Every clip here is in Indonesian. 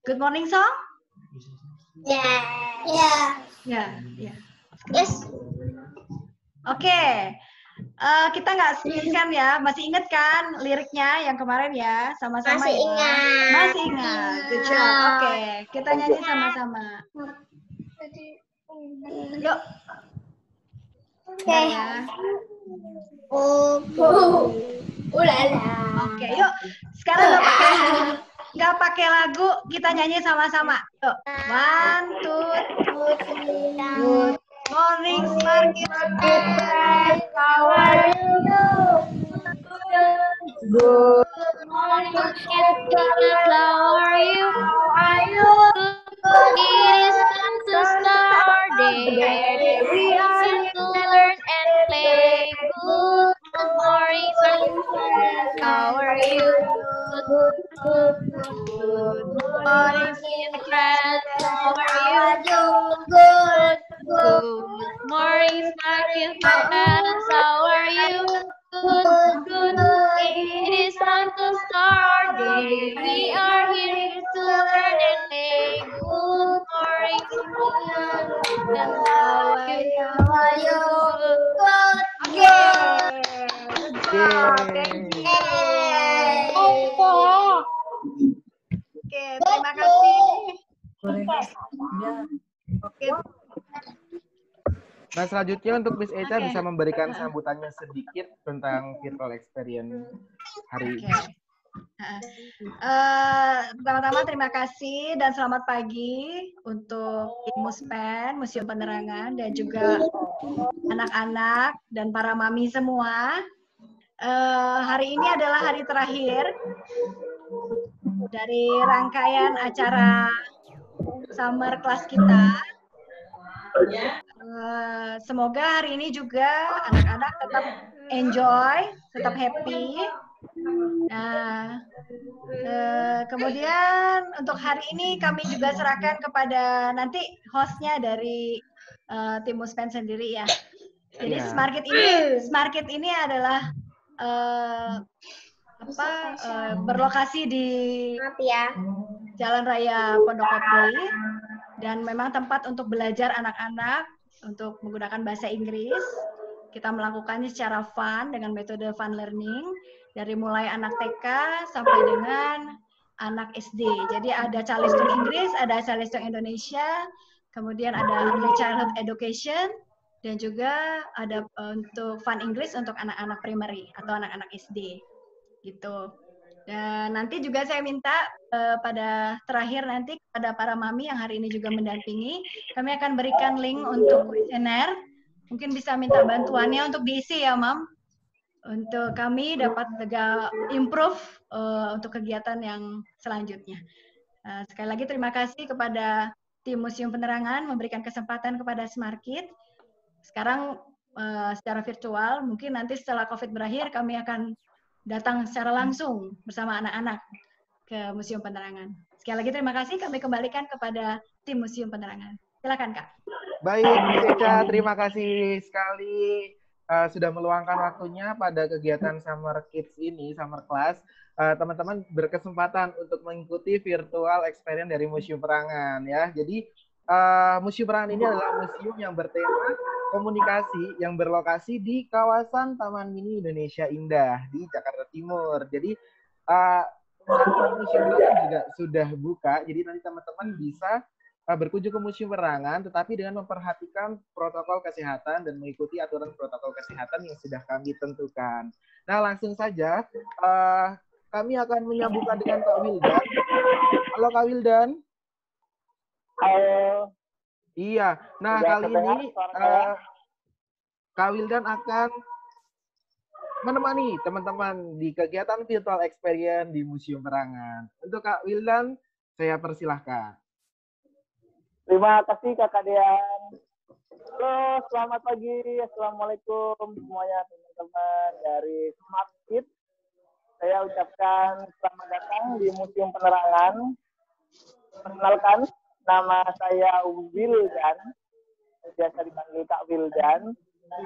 Good morning song? Yeah. Ya, ya. Yes. Oke. Kita nggak skip kan ya? Masih inget kan liriknya yang kemarin ya? Sama-sama Masih ya. ingat. Masih ingat. Good job. Oke, kita nyanyi sama-sama. Yuk. Oke. Ya. Ulala. Oke, yuk. Sekarang nggak pakai lagu, kita nyanyi sama-sama. Yuk. 1, 2, 3. Good morning, Smarkit. How are you? Good morning, kids. How are you? It is time to start our day. We are here to learn and play. Good morning, kids. How are you? Good morning, friends. How are you? Good morning, kids. Friends. How are you? Good. It is time to start our day. We are here to learn and play. Good morning, and how are you? Good job. Thank you. Oke, terima kasih. Oke. Nah, selanjutnya untuk Miss Echa Oke. bisa memberikan sambutannya sedikit tentang virtual experience hari ini. Pertama-tama terima kasih dan selamat pagi untuk tim Muspen, Museum Penerangan, dan juga anak-anak dan para mami semua. Hari ini adalah hari terakhir dari rangkaian acara summer class kita. Semoga hari ini juga anak-anak tetap enjoy, tetap happy. Nah, kemudian untuk hari ini kami juga serahkan kepada nanti hostnya dari tim Muspen sendiri ya. Jadi Smarkit ini adalah berlokasi di Jalan Raya Pondok Kopi dan memang tempat untuk belajar anak-anak untuk menggunakan bahasa Inggris. Kita melakukannya secara fun dengan metode fun learning dari mulai anak TK sampai dengan anak SD. Jadi ada Charleston Inggris, ada Charleston Indonesia, kemudian ada Early Childhood Education, dan juga ada untuk fun Inggris untuk anak-anak primary atau anak-anak SD. Gitu. Dan nanti juga saya minta pada terakhir nanti kepada para mami yang hari ini juga mendampingi, kami akan berikan link untuk kuesioner. Mungkin bisa minta bantuannya untuk diisi ya, Mam. Untuk kami dapat improve untuk kegiatan yang selanjutnya. Sekali lagi terima kasih kepada tim Museum Penerangan memberikan kesempatan kepada Smarkit. Sekarang secara virtual, mungkin nanti setelah COVID berakhir kami akan datang secara langsung bersama anak-anak ke Museum Penerangan. Sekali lagi terima kasih, kami kembalikan kepada tim Museum Penerangan. Silakan, Kak. Baik, Miss Echa, terima kasih sekali sudah meluangkan waktunya pada kegiatan Summer Kids ini, Summer Class. Teman-teman berkesempatan untuk mengikuti virtual experience dari Museum Penerangan ya. Jadi Museum Penerangan ini adalah museum yang bertema komunikasi yang berlokasi di kawasan Taman Mini Indonesia Indah di Jakarta Timur. Jadi Museum Penerangan juga sudah buka, jadi nanti teman-teman bisa berkunjung ke Museum Penerangan, tetapi dengan memperhatikan protokol kesehatan dan mengikuti aturan protokol kesehatan yang sudah kami tentukan. Nah, langsung saja kami akan menyambungkan dengan Kak Wildan. Halo Kak Wildan. Halo. Iya, nah kali ini Kak Wildan akan menemani teman-teman di kegiatan virtual experience di Museum Penerangan. Untuk Kak Wildan, saya persilahkan. Terima kasih Kakak Dian. Halo, selamat pagi. Assalamualaikum semuanya teman-teman dari Smart Kids. Saya ucapkan selamat datang di Museum Penerangan. Perkenalkan, nama saya Wildan, biasa dipanggil Kak Wildan.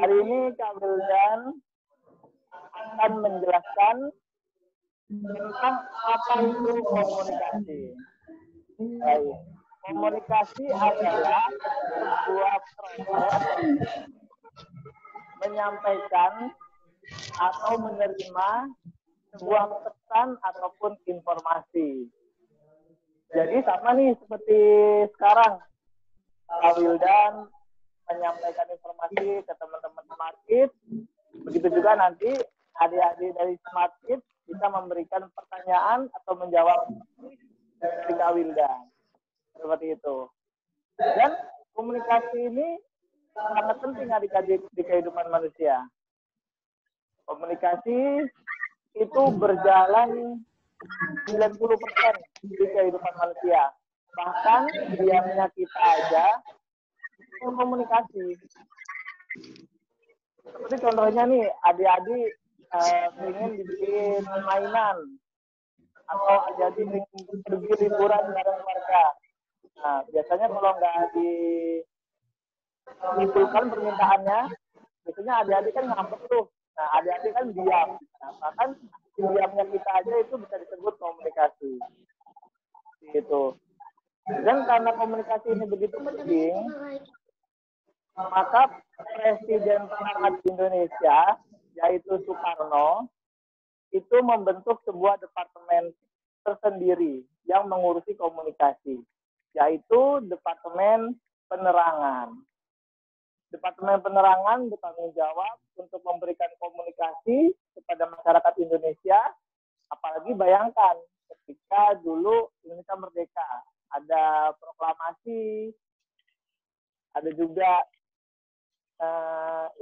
Hari ini Kak Wildan akan menjelaskan tentang apa itu komunikasi. Baik. Komunikasi adalah sebuah proses menyampaikan atau menerima sebuah pesan ataupun informasi. Jadi sama nih seperti sekarang, Kak Wildan menyampaikan informasi ke teman-teman Smart Kids. Begitu juga nanti adik-adik dari Smart Kids bisa memberikan pertanyaan atau menjawab dari Kak Wildan. Seperti itu. Dan komunikasi ini sangat penting adik-adik di kehidupan manusia. Komunikasi itu berjalan 90% di kehidupan manusia. Bahkan diamnya kita aja itu komunikasi. Seperti contohnya nih, adik-adik ingin dibikin mainan atau adik-adik ingin pergi liburan bareng keluarga. Nah, biasanya kalau nggak dikumpulkan permintaannya, biasanya adik-adik kan ngambek tuh. Nah, adik-adik kan diam. Nah, bahkan diamnya kita aja itu bisa disebut komunikasi. Gitu. Dan karena komunikasi ini begitu penting, maka Presiden pertama Indonesia, yaitu Soekarno, itu membentuk sebuah departemen tersendiri yang mengurusi komunikasi, yaitu Departemen Penerangan. Departemen Penerangan bertanggung jawab untuk memberikan komunikasi kepada masyarakat Indonesia. Apalagi bayangkan ketika dulu Indonesia merdeka, ada proklamasi, ada juga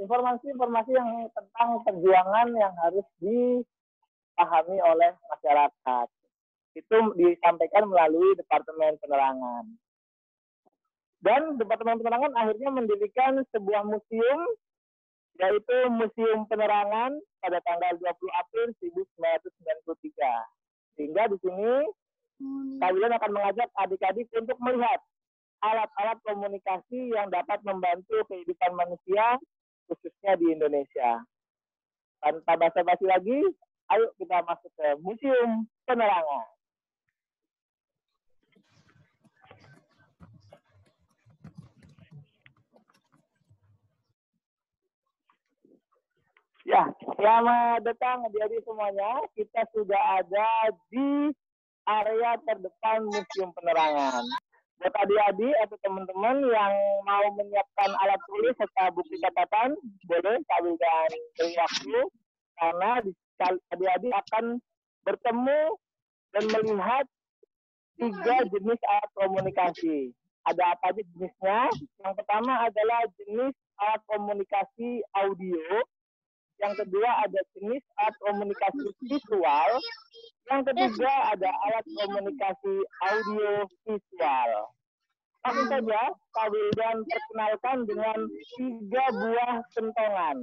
informasi-informasi yang tentang perjuangan yang harus dipahami oleh masyarakat. Itu disampaikan melalui Departemen Penerangan. Dan Departemen Penerangan akhirnya mendirikan sebuah museum, yaitu Museum Penerangan pada tanggal 20 April 1993. Sehingga di sini kalian akan mengajak adik-adik untuk melihat alat-alat komunikasi yang dapat membantu kehidupan manusia, khususnya di Indonesia. Tanpa basa-basi lagi, ayo kita masuk ke Museum Penerangan. Ya, selamat datang adik-adik semuanya. Kita sudah ada di area terdepan Museum Penerangan. Buat adik-adik atau teman-teman yang mau menyiapkan alat tulis serta buku catatan, boleh kami dan beri waktu, karena adik-adik akan bertemu dan melihat 3 jenis alat komunikasi. Ada apa aja jenisnya? Yang pertama adalah jenis alat komunikasi audio. Yang kedua ada jenis alat komunikasi visual. Yang ketiga ada alat komunikasi audio visual. Langsung saja, Pak Wildan perkenalkan dengan 3 buah kentongan.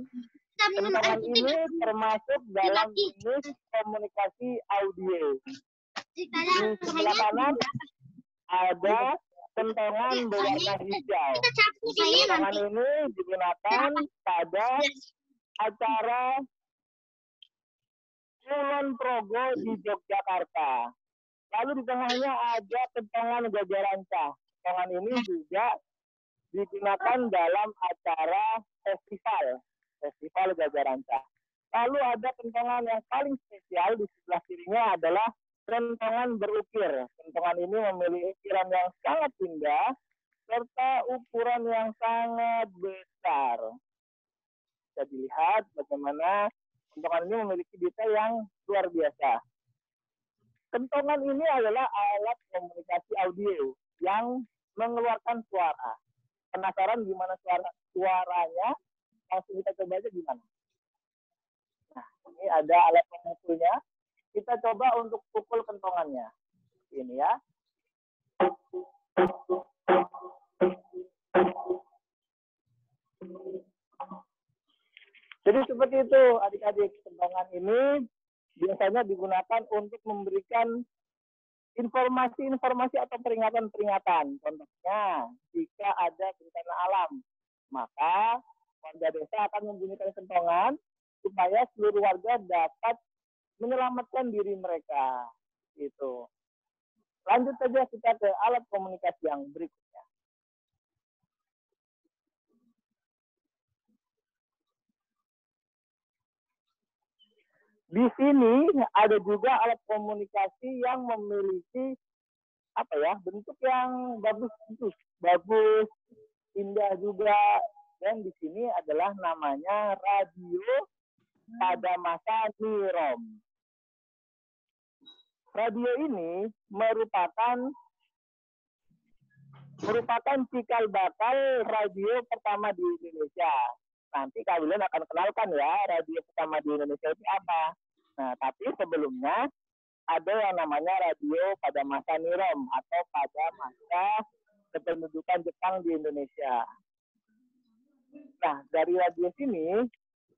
Kentongan ini termasuk dalam jenis komunikasi audio. Di sebelah kanan ada kentongan berwarna hijau. Kentongan ini digunakan pada acara Kulon Progo di Yogyakarta. Lalu di tengahnya ada kentongan Gajah Ranca. Kentongan ini juga digunakan dalam acara festival Gajah Ranca. Lalu ada kentongan yang paling spesial di sebelah kirinya adalah kentongan berukir. Kentongan ini memiliki ukiran yang sangat indah serta ukuran yang sangat besar. Bisa dilihat bagaimana kentongan ini memiliki detail yang luar biasa. Kentongan ini adalah alat komunikasi audio yang mengeluarkan suara. Penasaran gimana suaranya? Langsung kita coba aja gimana. Nah, ini ada alat pemukulnya. Kita coba untuk pukul kentongannya. Ini ya. Jadi seperti itu adik-adik, kentongan ini biasanya digunakan untuk memberikan informasi-informasi atau peringatan-peringatan. Contohnya, jika ada bencana alam, maka warga desa akan membunyikan kentongan supaya seluruh warga dapat menyelamatkan diri mereka. Gitu. Lanjut saja kita ke alat komunikasi yang berikutnya. Di sini ada juga alat komunikasi yang memiliki bentuk yang bagus, indah juga. Dan di sini adalah namanya radio pada masa Nirom. Radio ini merupakan cikal bakal radio pertama di Indonesia. Nanti kalian akan kenalkan ya radio pertama di Indonesia itu apa. Nah, tapi sebelumnya ada yang namanya radio pada masa Nirom atau pada masa kependudukan Jepang di Indonesia. Nah, dari radio sini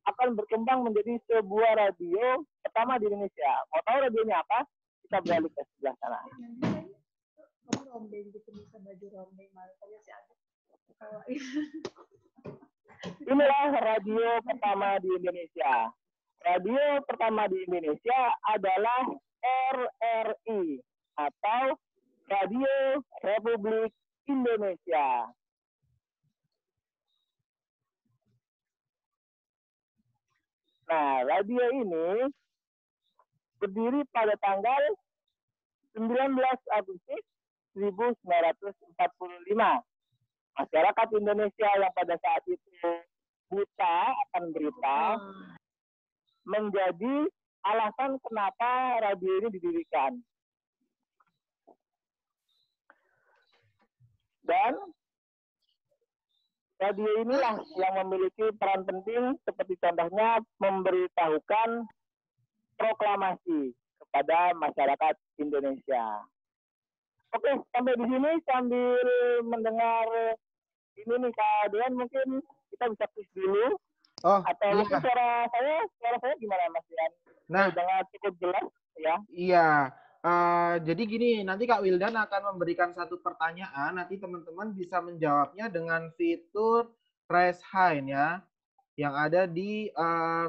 akan berkembang menjadi sebuah radio pertama di Indonesia. Mau tahu radionya apa? Kita beralih ke sebelah sana. Inilah radio pertama di Indonesia. Radio pertama di Indonesia adalah RRI atau Radio Republik Indonesia. Nah, radio ini berdiri pada tanggal 19 Agustus 1945. Masyarakat Indonesia yang pada saat itu buta akan berita menjadi alasan kenapa radio ini didirikan. Dan radio inilah yang memiliki peran penting seperti contohnya memberitahukan proklamasi kepada masyarakat Indonesia. Oke, sampai di sini sambil mendengar ini nih Kak Dean, mungkin kita bisa push dulu. Oh, atau iya. mungkin suara saya gimana Mas Dean? Nah, dengan cukup jelas ya. Iya. Jadi gini, nanti Kak Wildan akan memberikan satu pertanyaan, nanti teman-teman bisa menjawabnya dengan fitur raise hand ya, yang ada di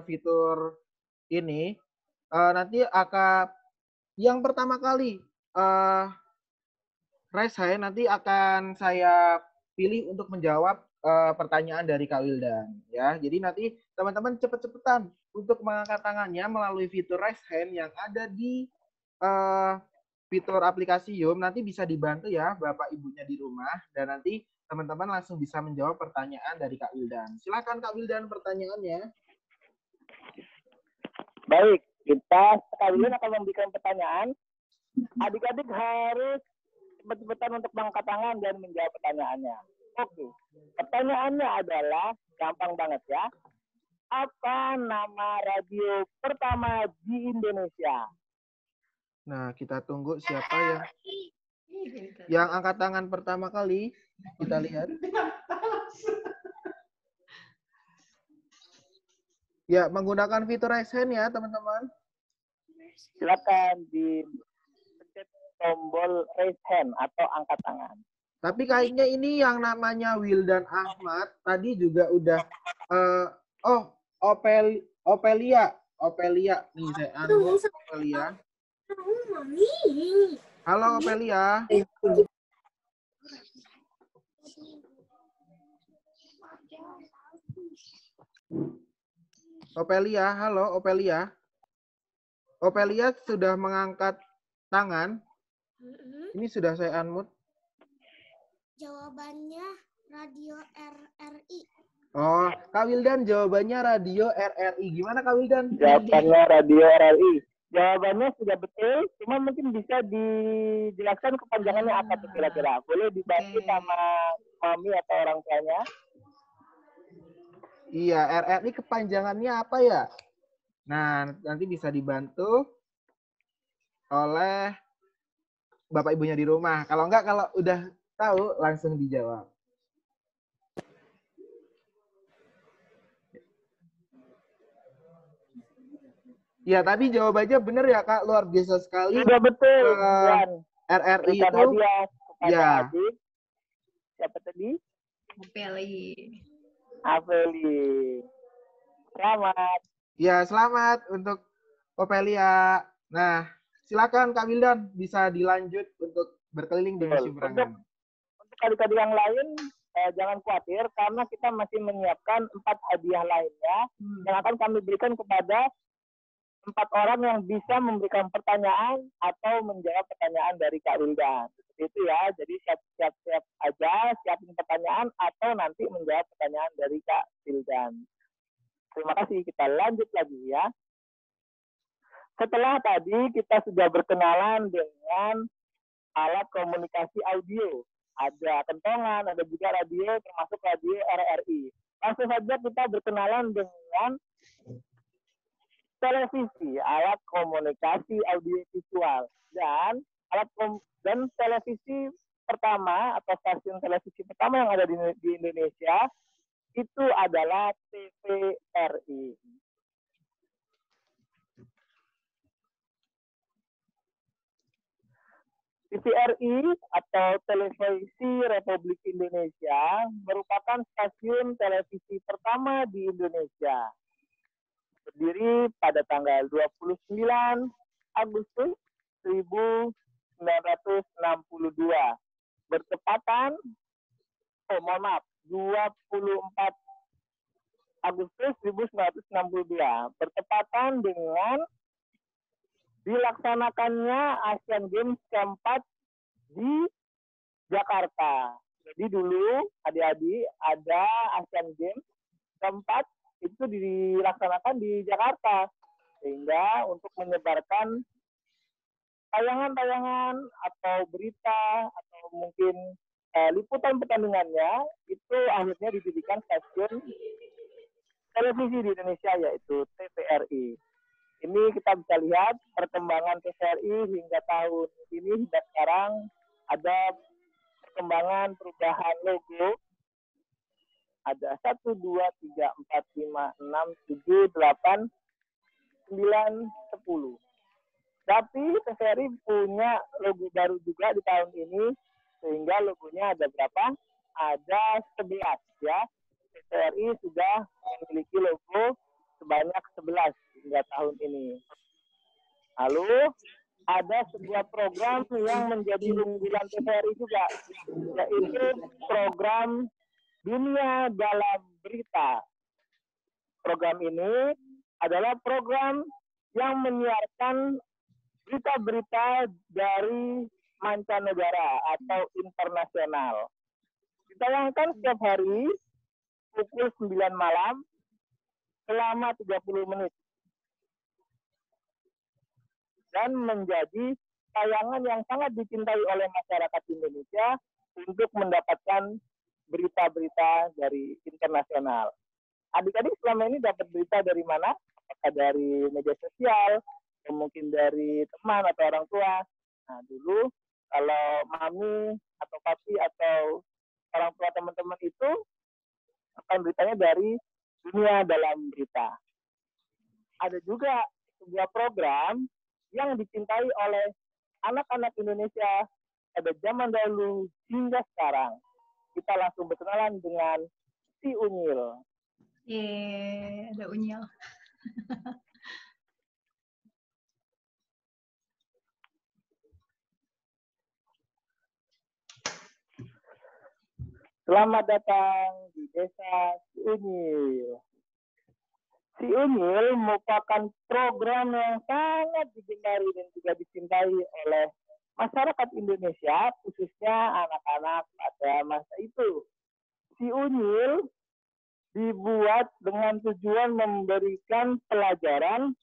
fitur ini. Nanti akan yang pertama kali raise hand nanti akan saya pilih untuk menjawab pertanyaan dari Kak Wildan ya. Jadi nanti teman-teman cepet-cepetan untuk mengangkat tangannya melalui fitur raise hand yang ada di fitur aplikasi Zoom. Nanti bisa dibantu ya Bapak Ibunya di rumah, dan nanti teman-teman langsung bisa menjawab pertanyaan dari Kak Wildan. Silakan Kak Wildan pertanyaannya. Baik, kita sekalian akan memberikan pertanyaan. Adik-adik harus cepat-cepatan untuk mengangkat tangan dan menjawab pertanyaannya. Oke, pertanyaannya adalah gampang banget ya. Apa nama radio pertama di Indonesia? Nah, kita tunggu siapa yang angkat tangan pertama kali. Kita lihat. Ya, menggunakan fitur raise hand ya, teman-teman. Silakan dipencet tombol raise hand atau angkat tangan. Tapi kayaknya ini yang namanya Wildan Ahmad tadi juga udah Opelia nih, saya Opelia. Halo Opelia. Opelia, halo Opelia. Opelia sudah mengangkat tangan. Ini sudah saya unmute. Jawabannya radio RRI. Oh, Kak Wildan jawabannya radio RRI. Gimana Kak Wildan? Jawabannya radio RRI. Jawabannya sudah betul, cuma mungkin bisa dijelaskan kepanjangannya apa tuh kira-kira. Boleh dibantu sama mami atau orang tuanya? Iya, RRI kepanjangannya apa ya? Nah, nanti bisa dibantu oleh Bapak Ibunya di rumah. Kalau enggak, kalau udah tahu, langsung dijawab. Ya, tadi jawabannya benar ya, Kak. Luar biasa sekali. Sudah betul. RRI itu. Ya. Adik. Siapa tadi? Aveli. Selamat. Ya, selamat untuk Opelia. Nah, silakan Kak Wildan, bisa dilanjut untuk berkeliling di Museum Perangan. Untuk adik-adik yang lain, jangan khawatir karena kita masih menyiapkan 4 hadiah lainnya yang akan kami berikan kepada 4 orang yang bisa memberikan pertanyaan atau menjawab pertanyaan dari Kak Wildan. Seperti itu ya, jadi siap-siap aja, siapin pertanyaan atau nanti menjawab pertanyaan dari Kak Wildan. Terima kasih, kita lanjut lagi ya. Setelah tadi kita sudah berkenalan dengan alat komunikasi audio. Ada kentongan, ada juga radio, termasuk radio RRI. Langsung saja kita berkenalan dengan televisi, alat komunikasi audio visual. Dan televisi pertama atau stasiun televisi pertama yang ada di Indonesia itu adalah TVRI. TVRI atau Televisi Republik Indonesia merupakan stasiun televisi pertama di Indonesia. Berdiri pada tanggal 29 Agustus 1962. Bertepatan, 24 Agustus 1962. Bertepatan dengan dilaksanakannya Asian Games keempat di Jakarta. Jadi dulu adik-adik ada Asian Games keempat itu dilaksanakan di Jakarta, sehingga untuk menyebarkan tayangan-tayangan atau berita atau mungkin liputan pertandingannya itu akhirnya didirikan stasiun televisi di Indonesia yaitu TVRI. Ini kita bisa lihat perkembangan TVRI hingga tahun ini hingga sekarang ada perkembangan perubahan logo. Ada 1, 2, 3, 4, 5, 6, 7, 8, 9, 10. Tapi TVRI punya logo baru juga di tahun ini, sehingga logonya ada berapa? Ada 11 ya. TVRI sudah memiliki logo sebanyak 11 hingga tahun ini. Lalu ada sebuah program yang menjadi unggulan TVRI juga, yaitu program Dunia Dalam Berita. Program ini adalah program yang menyiarkan berita-berita dari mancanegara atau internasional. Ditayangkan setiap hari pukul 9 malam selama 30 menit. Dan menjadi tayangan yang sangat dicintai oleh masyarakat Indonesia untuk mendapatkan berita-berita dari internasional. Adik-adik selama ini dapat berita dari mana? Apakah dari media sosial, atau mungkin dari teman atau orang tua? Nah, dulu kalau mami atau papi atau orang tua teman-teman itu akan beritanya dari Dunia Dalam Berita. Ada juga sebuah program yang dicintai oleh anak-anak Indonesia pada zaman dahulu hingga sekarang. Kita langsung berkenalan dengan si Unyil. Ada Unyil. Selamat datang di Desa Si Unyil. Si Unyil merupakan program yang sangat digemari dan juga dicintai oleh masyarakat Indonesia, khususnya anak-anak pada masa itu. Si Unyil dibuat dengan tujuan memberikan pelajaran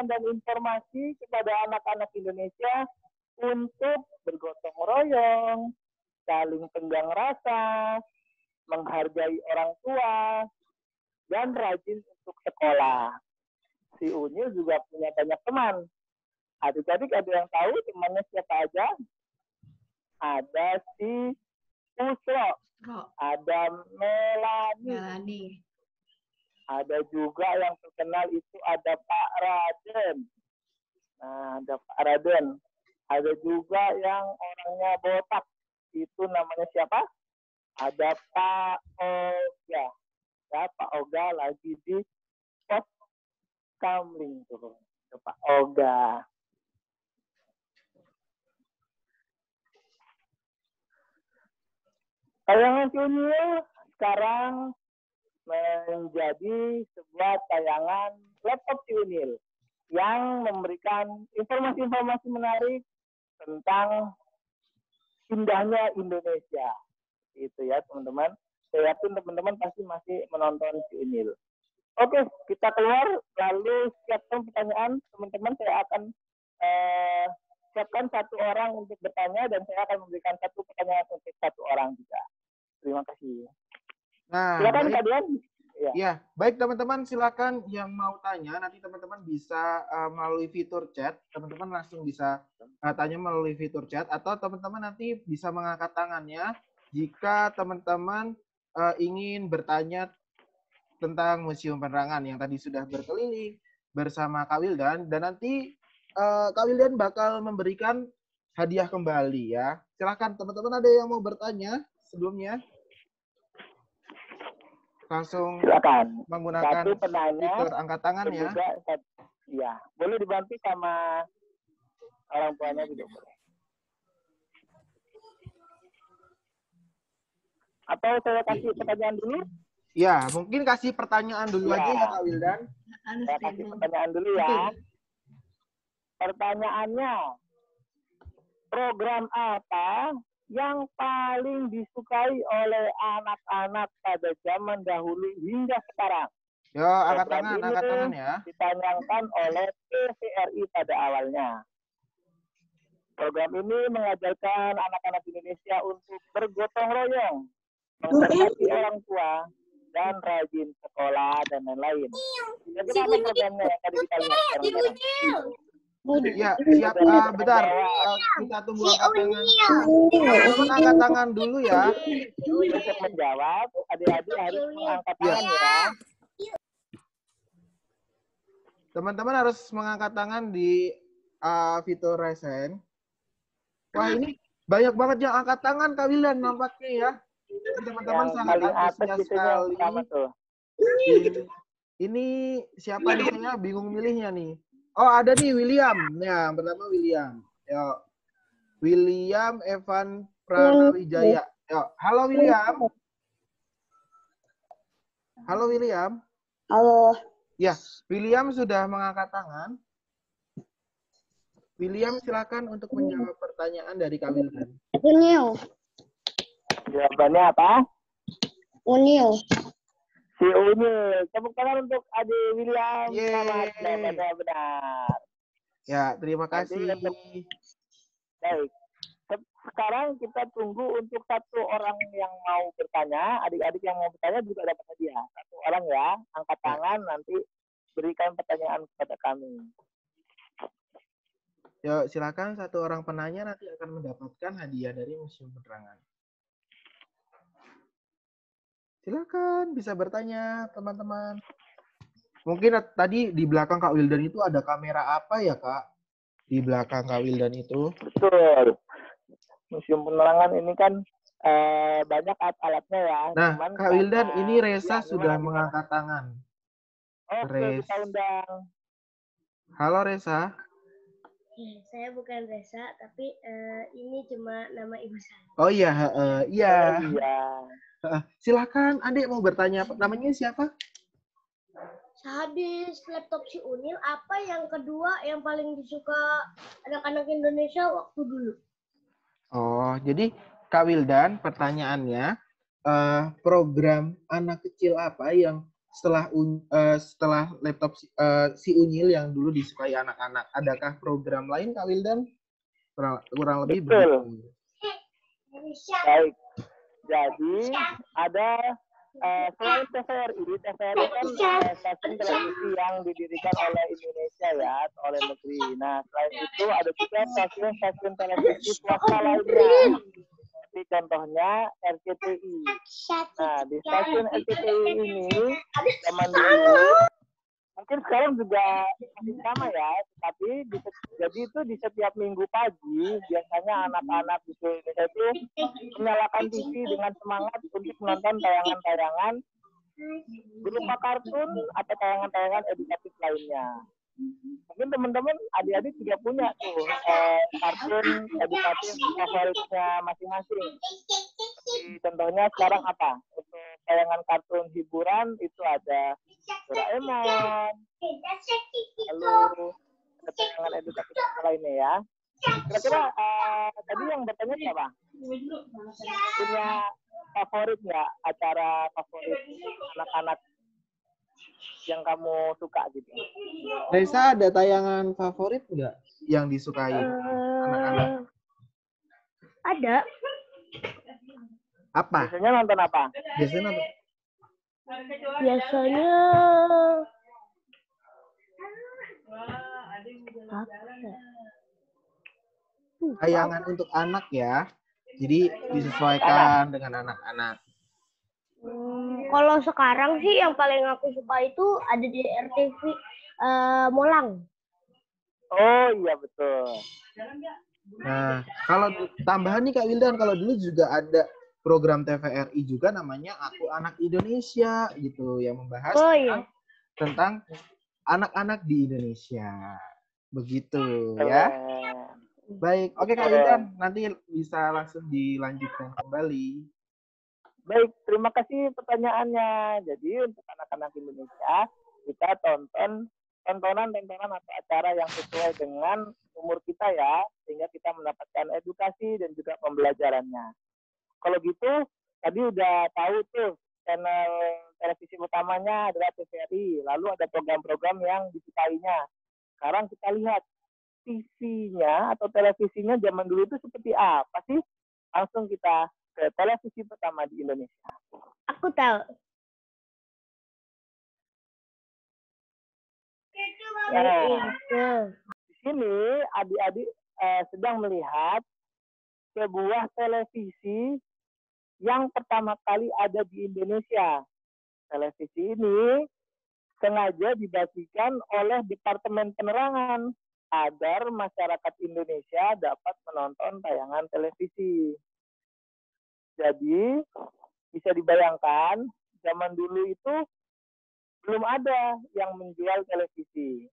dan informasi kepada anak-anak Indonesia untuk bergotong royong, saling tenggang rasa, menghargai orang tua, dan rajin untuk sekolah. Si Unyil juga punya banyak teman. Adik-adik ada yang tahu temannya siapa aja? Ada si Pusro, ada Melani. Ada juga yang terkenal itu ada Pak Raden. Nah, ada Pak Raden. Ada juga yang orangnya botak. Itu namanya siapa? Ada Pak Oga. Ya, Pak Oga lagi di pos kamling tuh. Pak Oga. Tayangan Unil sekarang menjadi sebuah tayangan laptop Unil yang memberikan informasi-informasi menarik tentang indahnya Indonesia. Itu ya teman-teman. Saya yakin teman-teman pasti masih menonton Unil. Oke, kita keluar lalu siapkan pertanyaan teman-teman. Saya akan siapkan satu orang untuk bertanya dan saya akan memberikan satu pertanyaan untuk satu orang juga. Terima kasih. Nah, silakan baik. kalian. Ya, baik teman-teman, silakan yang mau tanya nanti teman-teman bisa melalui fitur chat. Teman-teman langsung bisa tanya melalui fitur chat atau teman-teman nanti bisa mengangkat tangannya jika teman-teman ingin bertanya tentang Museum Penerangan yang tadi sudah berkeliling bersama Kak Wildan, dan nanti Kak Wildan bakal memberikan hadiah kembali ya. Silakan teman-teman, ada yang mau bertanya sebelumnya? Langsung Silakan. menggunakan Satu penanya, fitur angkat tangan ya. juga, ya, boleh dibantu sama orang tuanya juga boleh. Atau saya kasih pertanyaan dulu? Ya, mungkin kasih pertanyaan dulu aja ya Kak Wildan. Saya kasih pertanyaan dulu ya. Pertanyaannya, program apa yang paling disukai oleh anak-anak pada zaman dahulu hingga sekarang? Yo, angkat tangan ya. Ditanyakan oleh TVRI pada awalnya. Program ini mengajarkan anak-anak Indonesia untuk bergotong royong, menghormati orang tua, dan rajin sekolah dan lain-lain. Bagaimana programnya yang tadi kita lihat sekarang? Ya, siap. Bentar, kita tunggu angkat tangan. Teman-teman angkat tangan dulu ya. Untuk menjawab, adik-adik harus mengangkat tangan ya. Teman-teman harus mengangkat tangan di fitur raise hand. Wah, ini banyak banget yang angkat tangan Kak Wildan nampaknya ya. Teman-teman sangat antusias sekali. Ini siapa nih, saya bingung milihnya nih. Oh, ada nih William. Ya, yang pertama William. Yo. William Evan Pranawijaya. Yo, halo William. Halo William. Halo. Ya, William sudah mengangkat tangan. William, silakan untuk menjawab pertanyaan dari Kak Wildan. Unil. Jawabannya apa? Unil. Si Unil. Tepuk tangan untuk adik William. Yeay. Selamat, jawabannya benar. Ya, terima kasih. Baik. Sekarang kita tunggu untuk satu orang yang mau bertanya. Adik-adik yang mau bertanya juga dapat hadiah. Satu orang ya, angkat tangan, nanti berikan pertanyaan kepada kami. Yuk, silakan satu orang penanya nanti akan mendapatkan hadiah dari Museum Penerangan. Silakan, bisa bertanya, teman-teman. Mungkin tadi di belakang Kak Wildan itu ada kamera apa ya, Kak? Di belakang Kak Wildan itu. Betul. Museum Penerangan ini kan banyak alat-alatnya ya. Nah, cuman Kak Wildan, ini Reza ya, sudah mengangkat tangan. Oke, kita undang. Halo Reza. Saya bukan Reza, tapi ini cuma nama ibu saya. Oh iya, iya. Iya. Silakan, adik mau bertanya. Namanya siapa? Sehabis laptop si Unil, apa yang kedua yang paling disuka anak-anak Indonesia waktu dulu? Oh, jadi Kak Wildan, pertanyaannya, program anak kecil apa yang setelah laptop si Unyil yang dulu disukai anak-anak? Adakah program lain, Kak Wildan? Kurang lebih begitu. Baik. Jadi ada selain TVRI kan stasiun televisi yang didirikan oleh Indonesia ya, oleh negeri. Nah, selain itu ada juga stasiun televisi swasta lainnya. Seperti contohnya RCTI. Nah, di stasiun RCTI ini zaman dulu, mungkin sekarang juga masih sama ya, tapi jadi itu di setiap minggu pagi biasanya anak-anak di Indonesia itu menyalakan TV dengan semangat untuk menonton tayangan-tayangan berupa kartun atau tayangan-tayangan edukatif lainnya. Mungkin teman-teman adik-adik juga punya tuh kartun edukatif favoritnya masing-masing. Seperti contohnya sekarang apa? Untuk tayangan kartun hiburan itu ada Doraemon, lalu tayangan edukatif lainnya ya. Kira-kira tadi yang bertanya siapa? Punya favorit nggak, acara favorit anak-anak yang kamu suka gitu? Raisa ada tayangan favorit nggak yang disukai anak-anak? Ada. Apa? Biasanya nonton apa? Biasanya nonton Biasanya tayangan untuk anak ya. Jadi disesuaikan dengan anak-anak. Kalau sekarang sih yang paling aku suka itu ada di RTV Molang. Oh iya betul. Nah, kalau tambahan nih Kak Wildan, kalau dulu juga ada program TVRI juga namanya Aku Anak Indonesia gitu, yang membahas tentang anak-anak di Indonesia. Begitu ya. Baik, oke Kak Wildan, nanti bisa langsung dilanjutkan kembali. Baik, terima kasih pertanyaannya. Jadi untuk anak-anak Indonesia, kita tontonan atau acara yang sesuai dengan umur kita ya, sehingga kita mendapatkan edukasi dan juga pembelajarannya. Kalau gitu, tadi udah tahu tuh channel televisi utamanya adalah TVRI, lalu ada program-program yang disukainya. Sekarang kita lihat TV-nya atau televisinya zaman dulu itu seperti apa sih? Langsung kita ke televisi pertama di Indonesia. Aku tahu. Di sini adik-adik sedang melihat sebuah televisi yang pertama kali ada di Indonesia. Televisi ini sengaja dibagikan oleh Departemen Penerangan agar masyarakat Indonesia dapat menonton tayangan televisi. Jadi, bisa dibayangkan, zaman dulu itu belum ada yang menjual televisi.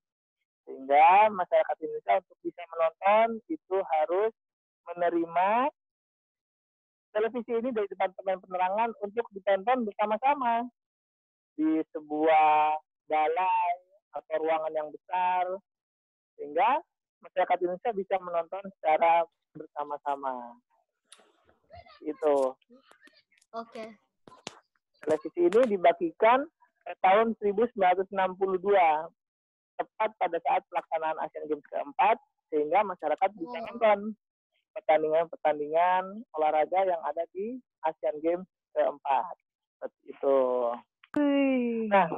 Sehingga masyarakat Indonesia untuk bisa menonton itu harus menerima televisi ini dari Departemen Penerangan untuk ditonton bersama-sama di sebuah balai atau ruangan yang besar, sehingga masyarakat Indonesia bisa menonton secara bersama-sama. Itu. Oke. Televisi ini dibagikan tahun 1962, tepat pada saat pelaksanaan Asian Games keempat, sehingga masyarakat bisa nonton pertandingan olahraga yang ada di Asian Games keempat. Seperti itu. Nah,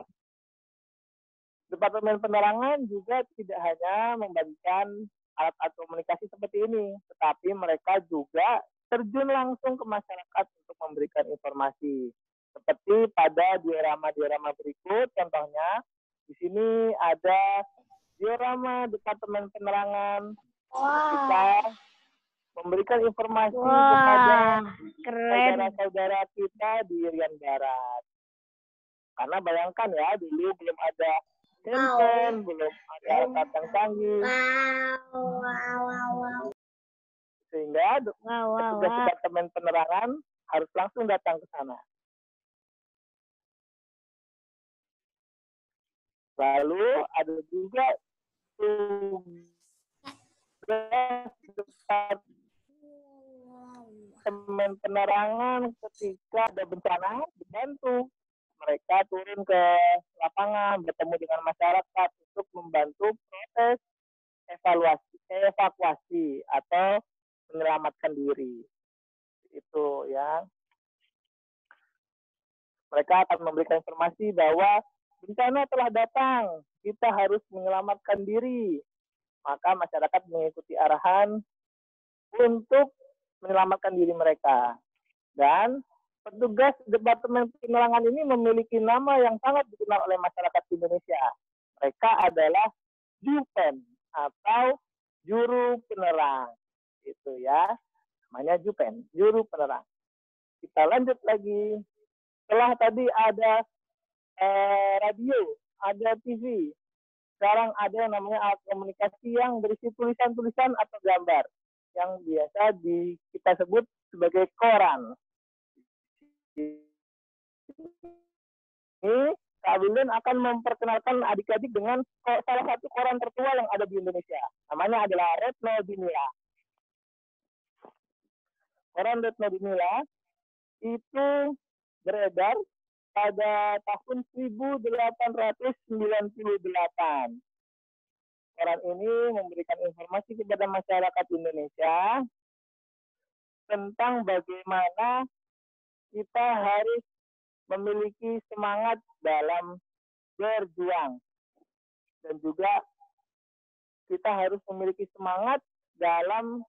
Departemen Penerangan juga tidak hanya membagikan alat-alat komunikasi seperti ini, tetapi mereka juga terjun langsung ke masyarakat untuk memberikan informasi. Seperti pada diorama-diorama berikut, contohnya di sini ada diorama Departemen Penerangan. Kita memberikan informasi kepada saudara-saudara kita di Irian Barat. Karena bayangkan ya, dulu belum ada handphone, belum ada alat yang canggih. Sehingga petugas Departemen Penerangan harus langsung datang ke sana. Lalu ada juga tugas Departemen Penerangan ketika ada bencana, dibantu. Mereka turun ke lapangan, bertemu dengan masyarakat untuk membantu proses evakuasi atau menyelamatkan diri. Itu ya. Mereka akan memberikan informasi bahwa bencana telah datang, kita harus menyelamatkan diri. Maka masyarakat mengikuti arahan untuk menyelamatkan diri mereka. Dan petugas Departemen Penerangan ini memiliki nama yang sangat dikenal oleh masyarakat Indonesia. Mereka adalah JUPEN atau Juru Penerang. Itu ya, namanya JUPEN, Juru Penerang. Kita lanjut lagi. Setelah tadi ada radio, ada TV. Sekarang ada yang namanya alat komunikasi yang berisi tulisan-tulisan atau gambar yang biasa kita sebut sebagai koran. Ini Kak Wildan akan memperkenalkan adik-adik dengan salah satu koran tertua yang ada di Indonesia. Namanya adalah Retno Dinila. Koran Retno Dinila itu beredar pada tahun 1898. Koran ini memberikan informasi kepada masyarakat Indonesia tentang bagaimana kita harus memiliki semangat dalam berjuang. Dan juga kita harus memiliki semangat dalam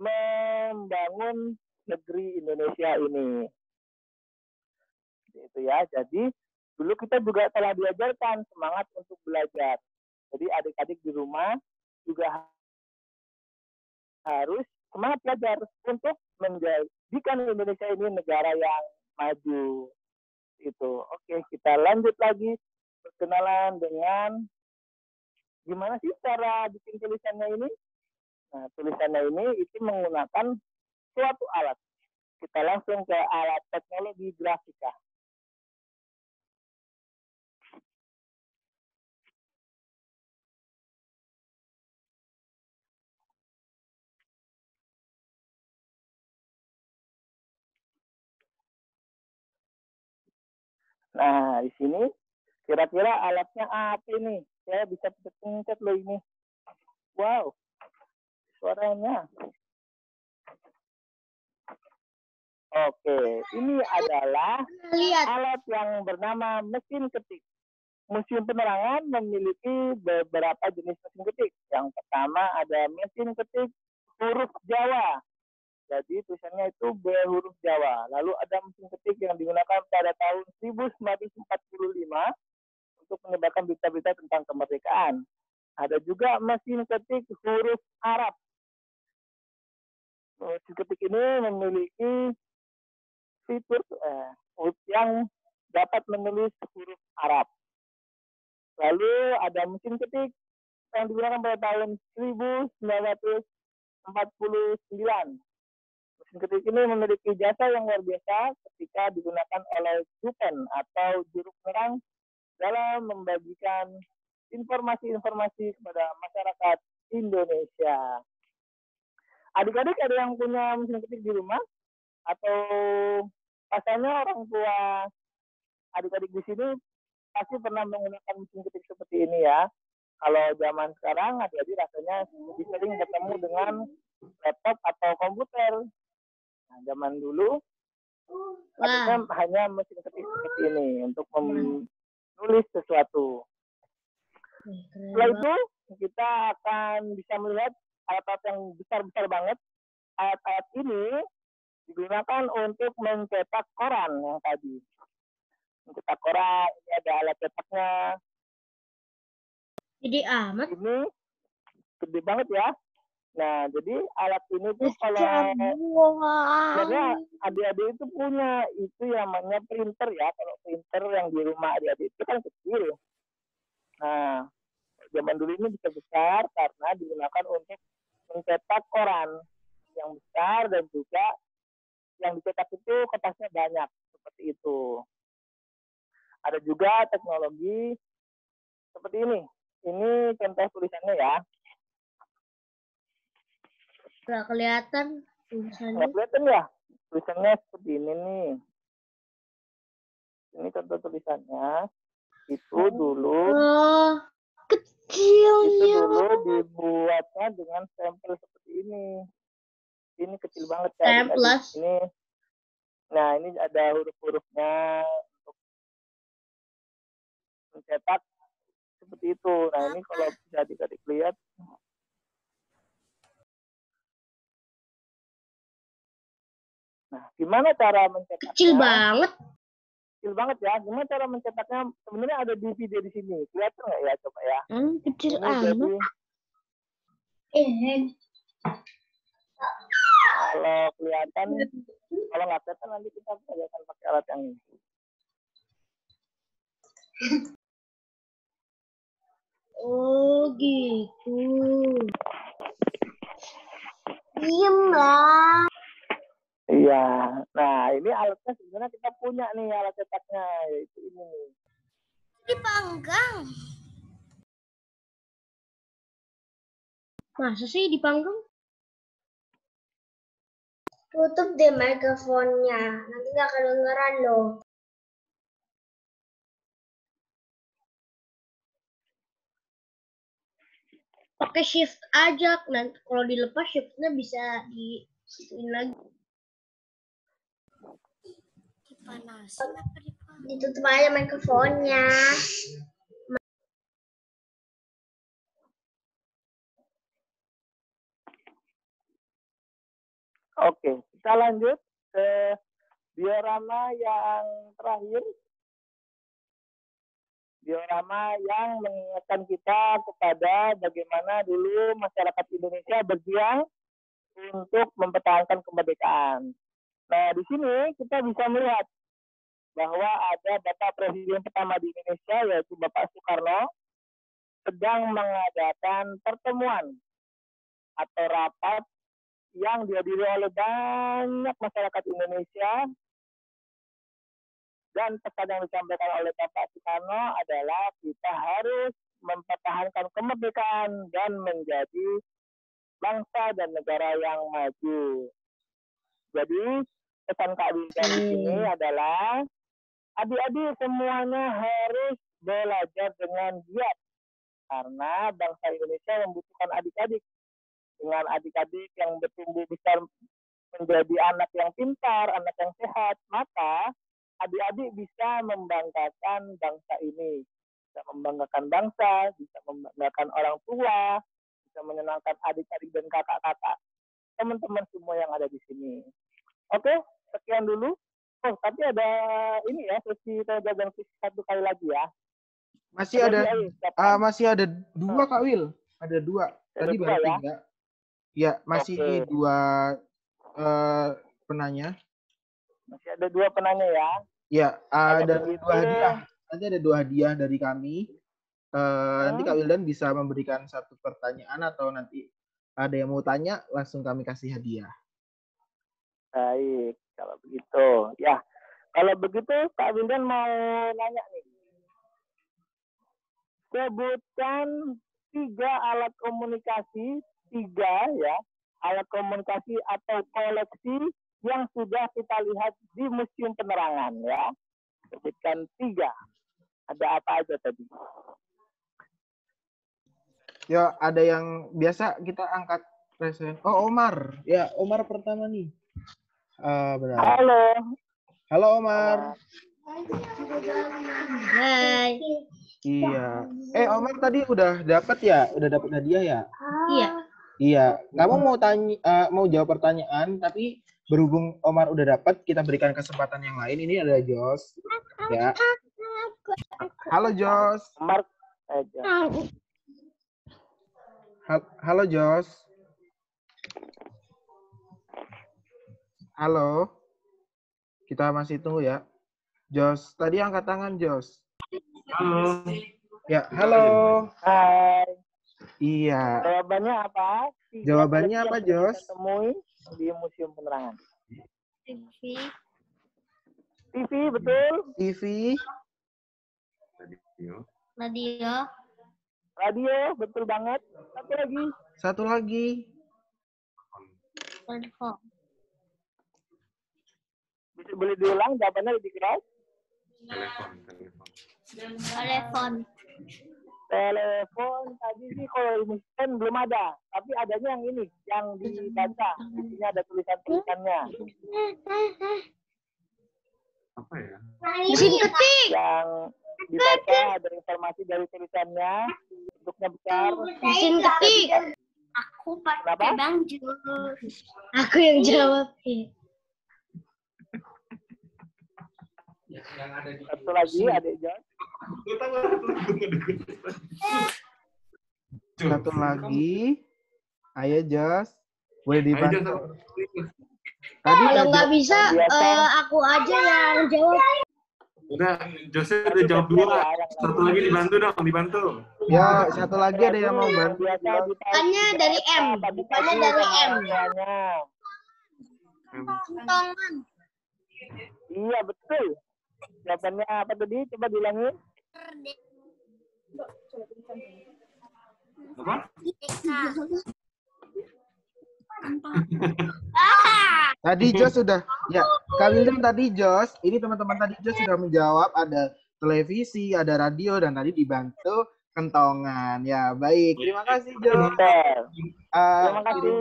membangun negeri Indonesia ini. Itu ya. Jadi dulu kita juga telah diajarkan semangat untuk belajar. Jadi adik-adik di rumah juga harus semangat belajar untuk menjadikan Indonesia ini negara yang maju. Itu. Oke, kita lanjut lagi perkenalan dengan gimana sih cara bikin tulisannya ini. Nah, tulisannya ini itu menggunakan suatu alat. Kita langsung ke alat teknologi grafika. Nah, di sini kira-kira alatnya apa ini? Saya bisa pencet loh ini. Wow, suaranya. Oke, ini adalah alat yang bernama mesin ketik. Museum Penerangan memiliki beberapa jenis mesin ketik. Yang pertama ada mesin ketik huruf Jawa. Jadi tulisannya itu berhuruf Jawa. Lalu ada mesin ketik yang digunakan pada tahun 1945 untuk menyebarkan berita-berita tentang kemerdekaan. Ada juga mesin ketik huruf Arab. Mesin ketik ini memiliki fitur yang dapat menulis huruf Arab. Lalu ada mesin ketik yang digunakan pada tahun 1949. Mesin ketik ini memiliki jasa yang luar biasa ketika digunakan oleh pulpen atau juru penerang dalam membagikan informasi-informasi kepada masyarakat Indonesia. Adik-adik ada yang punya mesin ketik di rumah? Atau pasalnya orang tua adik-adik di sini pasti pernah menggunakan mesin ketik seperti ini ya. Kalau zaman sekarang adik-adik rasanya lebih sering bertemu dengan laptop atau komputer. Nah, zaman dulu hanya mesin ketik seperti ini untuk menulis sesuatu. Setelah itu kita akan bisa melihat alat-alat yang besar-besar banget. Alat-alat ini digunakan untuk mencetak koran yang tadi. Mencetak koran, ini ada alat cetaknya. Gede amat. Ini gede banget ya. Nah, jadi alat ini tuh kalau sebenarnya adik-adik itu punya itu yang namanya printer ya. Kalau printer yang di rumah adik-adik itu kan kecil. Nah, zaman dulu ini bisa besar karena digunakan untuk mencetak koran yang besar dan juga yang dicetak itu kertasnya banyak seperti itu. Ada juga teknologi seperti ini. Ini contoh tulisannya ya. Nggak kelihatan tulisannya. Nggak kelihatan ya? Tulisannya seperti ini nih. Ini contoh tulisannya. Itu dulu. Oh, kecilnya. Itu dulu dibuatnya dengan stempel seperti ini. Ini kecil banget ya. Stemples. Ini. Nah, ini ada huruf-hurufnya untuk mencetak seperti itu. Nah, ini kalau bisa adik-adik lihat. Nah, gimana cara mencetaknya? Kecil banget. Kecil banget ya. Gimana cara mencetaknya? Sebenarnya ada di video di sini. Kelihatan nggak ya? Coba ya. Kecil Ini amat. Kalau kelihatan, kalau nggak kelihatan nanti kita akan pakai alat yang ini. Oh gitu. Diem lah. Iya. Nah, ini alatnya sebenarnya kita punya nih alat cetaknya, yaitu ini nih. Dipanggang. Masa sih dipanggang? Tutup deh mikrofonnya, nanti nggak kedengeran loh. Pakai shift aja, nanti kalau dilepas shiftnya bisa disituin lagi. Dipanasin apa dipanasin? Ditutup aja mikrofonnya. Oke, kita lanjut ke diorama yang terakhir. Diorama yang mengingatkan kita kepada bagaimana dulu masyarakat Indonesia berjuang untuk mempertahankan kemerdekaan. Nah, di sini kita bisa melihat bahwa ada Bapak Presiden pertama di Indonesia, yaitu Bapak Soekarno, sedang mengadakan pertemuan atau rapat yang dihadiri oleh banyak masyarakat Indonesia. Dan pesan yang disampaikan oleh Bapak Soekarno adalah kita harus mempertahankan kemerdekaan dan menjadi bangsa dan negara yang maju. Jadi pesan Kak Winda di sini adalah adik-adik semuanya harus belajar dengan giat karena bangsa Indonesia membutuhkan adik-adik. Dengan adik-adik yang bertumbuh besar menjadi anak yang pintar, anak yang sehat, maka adik-adik bisa membanggakan bangsa ini. Bisa membanggakan bangsa, bisa membanggakan orang tua, bisa menyenangkan adik-adik dan kakak-kakak, teman-teman semua yang ada di sini. Oke, sekian dulu. Oh, tapi ada ini ya, sesi tanya jawab satu kali lagi ya. Masih ada dua, Kak Wil. Ada dua. Tadi baru tiga. Ya, masih dua penanya. Masih ada dua penanya ya. Ya, ada dua hadiah. Nanti ada dua hadiah dari kami. Nanti Kak Wildan bisa memberikan satu pertanyaan atau nanti ada yang mau tanya, langsung kami kasih hadiah. Baik, kalau begitu. Ya, kalau begitu Kak Wildan mau nanya nih. Sebutkan 3 alat komunikasi, 3 ya, alat komunikasi atau koleksi yang sudah kita lihat di Museum Penerangan ya. Sebutkan 3. Ada apa aja tadi? Ya, ada yang biasa kita angkat present. Oh, Omar. Ya, Omar pertama nih. Benar. Halo. Halo, Omar. Hai. Iya. Omar tadi udah dapat ya? Udah dapat hadiah ya? Iya. Iya. Kamu mau mau jawab pertanyaan, tapi berhubung Omar udah dapat, kita berikan kesempatan yang lain. Ini ada Jos. Ya. Halo Jos. Omar. Halo Jos. Halo. Kita masih tunggu ya. Jos, tadi angkat tangan Jos. Halo. Ya, halo. Hai. Iya. Jawabannya apa? Jawabannya apa, Jos? Kita temui di Museum Penerangan. TV, betul. TV. Radio, betul banget. Satu lagi. Telepon. Bisa boleh diulang jawabannya lebih keras? Telepon tadi sih kalau di museum belum ada, tapi adanya yang ini, yang dibaca. Di sini ada tulisan-tulisannya. Apa ya? Mesin ketik. Yang dibaca ada informasi dari tulisannya, bentuknya besar. Mesin ketik. Aku pakai baju. Aku yang jawab. Satu lagi, Adik John. Satu lagi. Ayo Jos. Boleh dibantu. Kalau nggak bisa, aku aja yang jawab. Udah, Jose udah jawab 2. Satu lagi dibantu dong, dibantu. Ya, satu lagi ada yang mau bantu. Bukannya dari M. Bukannya dari M. Kentongan. Iya, betul. Jawabannya apa tadi? Coba bilangin. Apa? Tadi Jos sudah, ya Kak Wildan tadi Jos, ini teman-teman tadi Jos sudah menjawab ada televisi, ada radio, dan tadi dibantu kentongan. Ya baik, terima kasih Jos. Terima kasih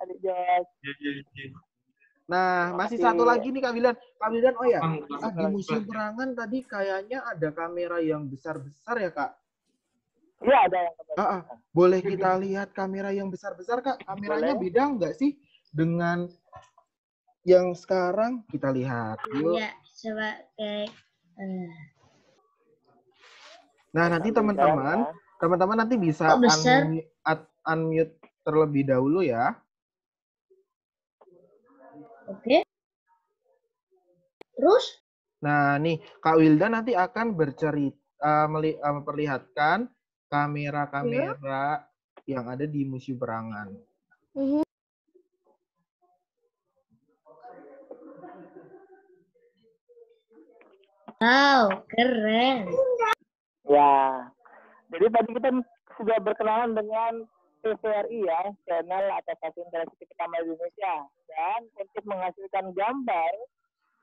Adik Jos. Nah, masih satu lagi nih Kak Wildan. Kak Wildan, oh ya, di Museum Perangan tadi kayaknya ada kamera yang besar-besar ya Kak? Iya, ada yang besar. Boleh kita lihat kamera yang besar-besar Kak? Kameranya beda nggak sih dengan yang sekarang? Kita lihat. Yuk. Iya, coba kayak. Nah, nanti teman-teman nanti bisa unmute terlebih dahulu ya. Oke. Terus? Nah, nih Kak Wildan nanti akan bercerita memperlihatkan kamera-kamera yang ada di Museum Perangan. Wow, keren. Ya, jadi tadi kita sudah berkenalan dengan TVRI ya, channel atau stasiun televisi pertama di Indonesia. Dan untuk menghasilkan gambar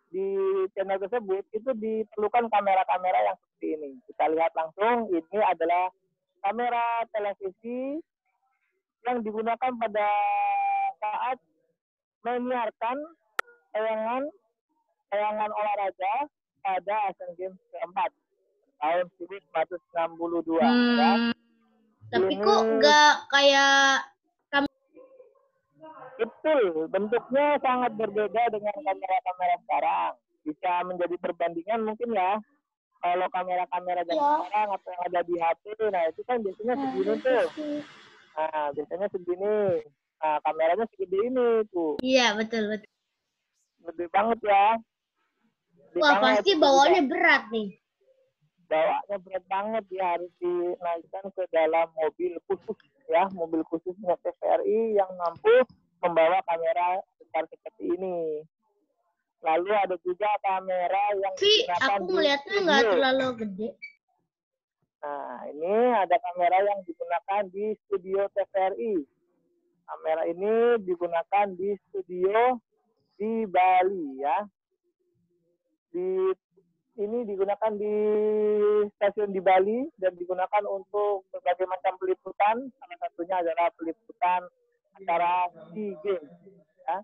di channel tersebut itu diperlukan kamera-kamera yang seperti ini. Kita lihat langsung, ini adalah kamera televisi yang digunakan pada saat menyiarkan tayangan olahraga pada Asian Games keempat tahun 1962. Ya. Tapi kok nggak kayak Betul, bentuknya sangat berbeda dengan kamera-kamera sekarang. Bisa menjadi perbandingan mungkin ya. Kalau kamera-kamera zaman sekarang atau yang ada di HP, nah itu kan biasanya segini tuh. Nah, biasanya segini. Nah, kameranya segede ini tuh. Iya, betul. Gede banget ya. Wah, pasti bawaannya berat nih. Bawaannya berat banget, ya harus dinaikkan ke dalam mobil khusus ya, mobil khususnya TVRI yang mampu membawa kamera besar seperti ini. Lalu ada juga kamera yang digunakan aku melihatnya nggak terlalu gede. Nah, ini ada kamera yang digunakan di studio TVRI. Kamera ini digunakan di studio di Bali ya. Ini digunakan di stasiun di Bali dan digunakan untuk berbagai macam peliputan. Salah satunya adalah peliputan acara SEA Games ya.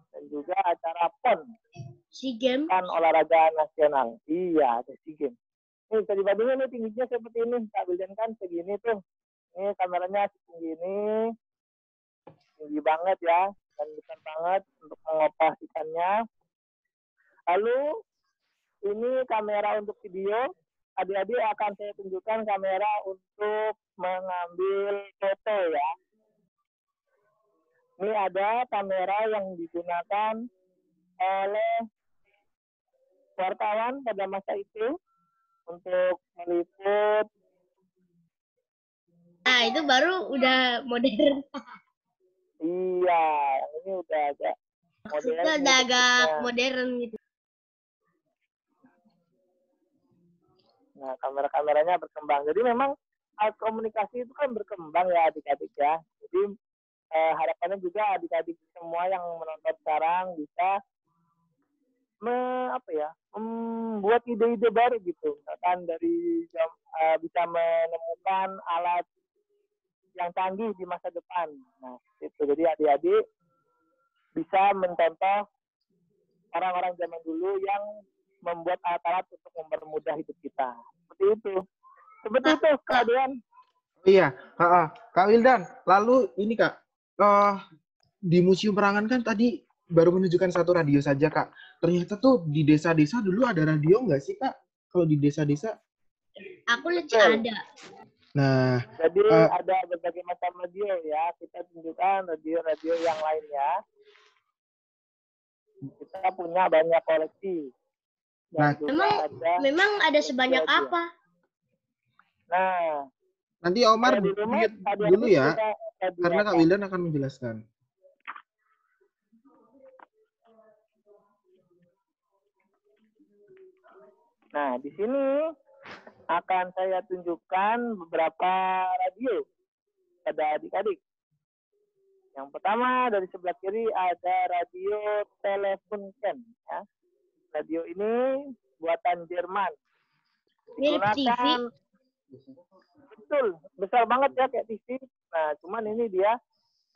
Dan juga acara PON. SEA Games? Kan olahraga nasional. Iya, ada SEA Games. Ini bisa dibandingkan nih tingginya seperti ini. Kak Wildan kan segini tuh. Ini kameranya setinggi ini. Tinggi banget ya. Dan besar banget untuk mengoperasikannya. Lalu ini kamera untuk video. Adik-adik akan saya tunjukkan kamera untuk mengambil foto ya. Ini ada kamera yang digunakan oleh wartawan pada masa itu untuk meliput. Nah, itu baru udah modern. Iya, ini udah agak modern. Itu udah agak modern gitu. Nah, kamera-kameranya berkembang. Jadi memang alat komunikasi itu kan berkembang ya adik-adik ya. Jadi harapannya juga adik-adik semua yang menonton sekarang bisa membuat ide-ide baru gitu. Misalkan dari bisa menemukan alat yang canggih di masa depan. Nah, itu. Jadi adik-adik bisa mencontoh orang-orang zaman dulu yang membuat alat-alat untuk mempermudah hidup kita. Seperti itu. Seperti itu, Kak Dian. Iya, Kak Wildan. Lalu ini Kak, di Museum Perangan kan tadi baru menunjukkan satu radio saja Kak. Ternyata tuh di desa-desa dulu ada radio nggak sih Kak? Kalau di desa-desa? Aku lihat ada. Nah, jadi ada berbagai macam radio ya. Kita tunjukkan radio-radio yang lainnya. Kita punya banyak koleksi. Nah, Memang ada sebanyak radio. apa? Nah, nanti Omar di rumah mute adik-adik dulu ya, bisa radio karena apa? Kak Wildan akan menjelaskan. Nah, di sini akan saya tunjukkan beberapa radio pada adik-adik. Yang pertama dari sebelah kiri ada radio Telefunken. Ya. Radio ini buatan Jerman. Mirip TV. Betul, besar banget ya kayak TV. Nah, cuman ini dia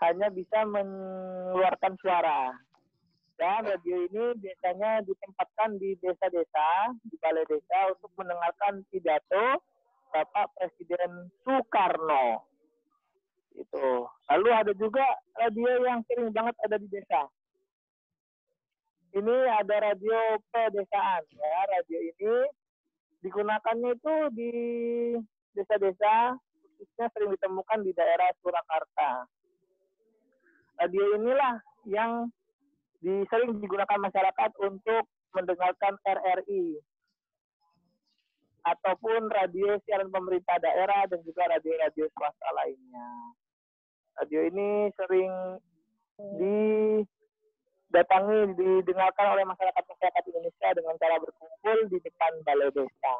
hanya bisa mengeluarkan suara. Dan radio ini biasanya ditempatkan di desa-desa, di balai desa untuk mendengarkan pidato Bapak Presiden Soekarno. Itu. Lalu ada juga radio yang sering banget ada di desa. Ini ada radio pedesaan. Ya, radio ini digunakannya itu di desa-desa, khususnya sering ditemukan di daerah Surakarta. Radio inilah yang sering digunakan masyarakat untuk mendengarkan RRI ataupun radio siaran pemerintah daerah dan juga radio-radio swasta lainnya. Radio ini sering didengarkan oleh masyarakat Indonesia dengan cara berkumpul di depan balai desa.